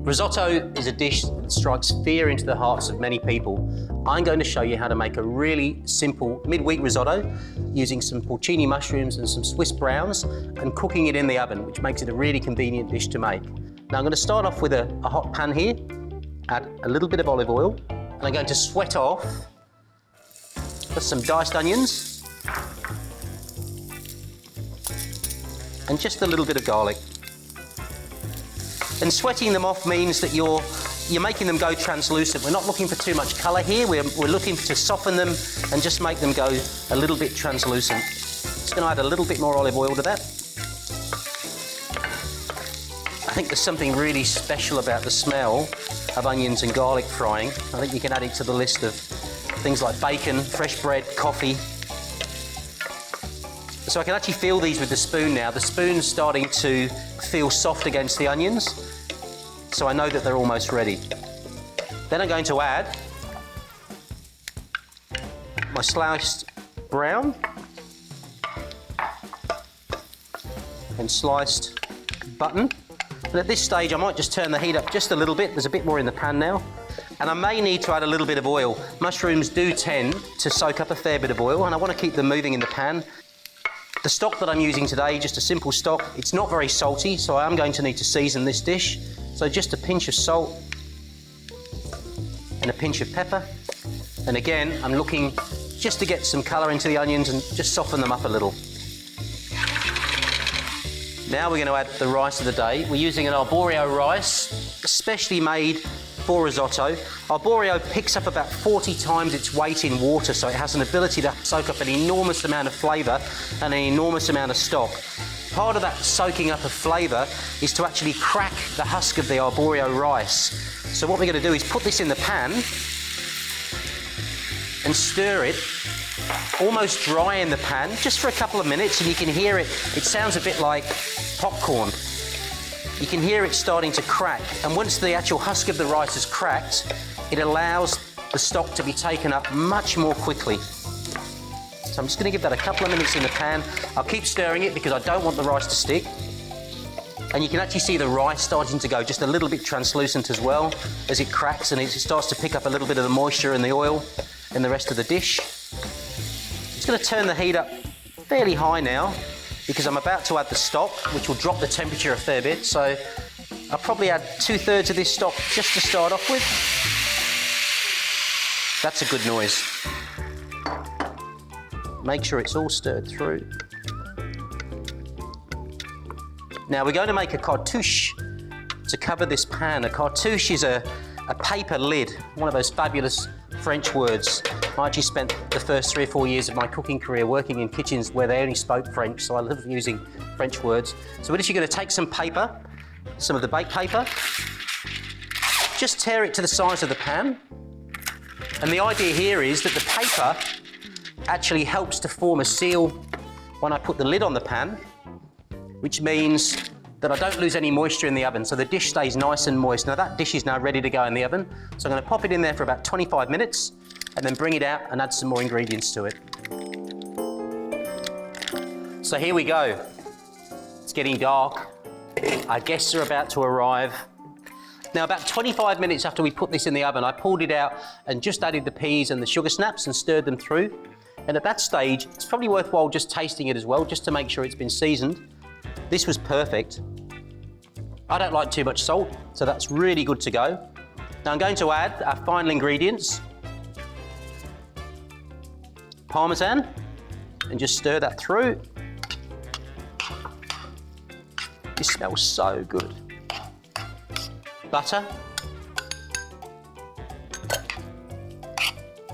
Risotto is a dish that strikes fear into the hearts of many people. I'm going to show you how to make a really simple midweek risotto using some porcini mushrooms and some Swiss browns and cooking it in the oven, which makes it a really convenient dish to make. Now I'm going to start off with a hot pan here, add a little bit of olive oil, and I'm going to sweat off just some diced onions and just a little bit of garlic. And sweating them off means that you're making them go translucent. We're not looking for too much colour here. We're looking to soften them and just make them go a little bit translucent. Just going to add a little bit more olive oil to that. I think there's something really special about the smell of onions and garlic frying. I think you can add it to the list of things like bacon, fresh bread, coffee. So I can actually feel these with the spoon now. The spoon's starting to feel soft against the onions, so I know that they're almost ready. Then I'm going to add my sliced brown and sliced button. And at this stage I might just turn the heat up just a little bit. There's a bit more in the pan now. And I may need to add a little bit of oil. Mushrooms do tend to soak up a fair bit of oil, and I want to keep them moving in the pan. The stock that I'm using today, just a simple stock, it's not very salty, so I am going to need to season this dish. So just a pinch of salt and a pinch of pepper. And again, I'm looking just to get some colour into the onions and just soften them up a little. Now we're going to add the rice of the day. We're using an arborio rice, especially made for risotto. Arborio picks up about 40 times its weight in water, so it has an ability to soak up an enormous amount of flavour and an enormous amount of stock. Part of that soaking up of flavour is to actually crack the husk of the arborio rice. So what we're going to do is put this in the pan and stir it almost dry in the pan, just for a couple of minutes, and you can hear it. It sounds a bit like popcorn. You can hear it starting to crack, and once the actual husk of the rice is cracked, it allows the stock to be taken up much more quickly. So I'm just going to give that a couple of minutes in the pan. I'll keep stirring it because I don't want the rice to stick. And you can actually see the rice starting to go just a little bit translucent as well as it cracks, and it starts to pick up a little bit of the moisture and the oil in the rest of the dish. Just going to turn the heat up fairly high now, because I'm about to add the stock, which will drop the temperature a fair bit. So I'll probably add 2/3 of this stock just to start off with. That's a good noise. Make sure it's all stirred through. Now we're going to make a cartouche to cover this pan. A cartouche is a paper lid, one of those fabulous French words. I actually spent the first 3 or 4 years of my cooking career working in kitchens where they only spoke French, so I love using French words. So we're just going to take some paper, some of the baked paper, just tear it to the size of the pan. And the idea here is that the paper actually helps to form a seal when I put the lid on the pan, which means that I don't lose any moisture in the oven, so the dish stays nice and moist. Now that dish is now ready to go in the oven, so I'm going to pop it in there for about 25 minutes and then bring it out and add some more ingredients to it. So here we go. It's getting dark. Our guests are about to arrive. Now about 25 minutes after we put this in the oven, I pulled it out and just added the peas and the sugar snaps and stirred them through. And at that stage, it's probably worthwhile just tasting it as well, just to make sure it's been seasoned. This was perfect. I don't like too much salt, so that's really good to go. Now I'm going to add our final ingredients. Parmesan, and just stir that through. This smells so good. Butter.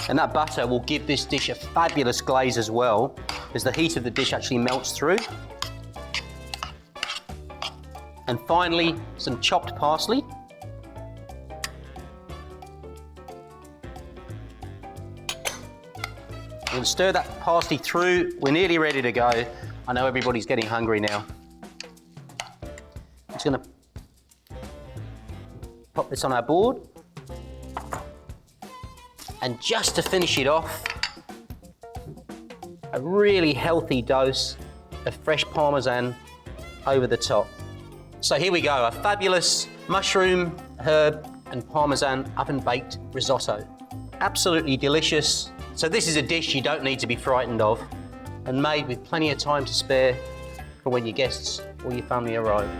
And that butter will give this dish a fabulous glaze as well, as the heat of the dish actually melts through. And finally, some chopped parsley. We'll stir that parsley through. We're nearly ready to go. I know everybody's getting hungry now. I'm just going to pop this on our board. And just to finish it off, a really healthy dose of fresh Parmesan over the top. So here we go, a fabulous mushroom, herb and parmesan oven-baked risotto. Absolutely delicious. So this is a dish you don't need to be frightened of, and made with plenty of time to spare for when your guests or your family arrive.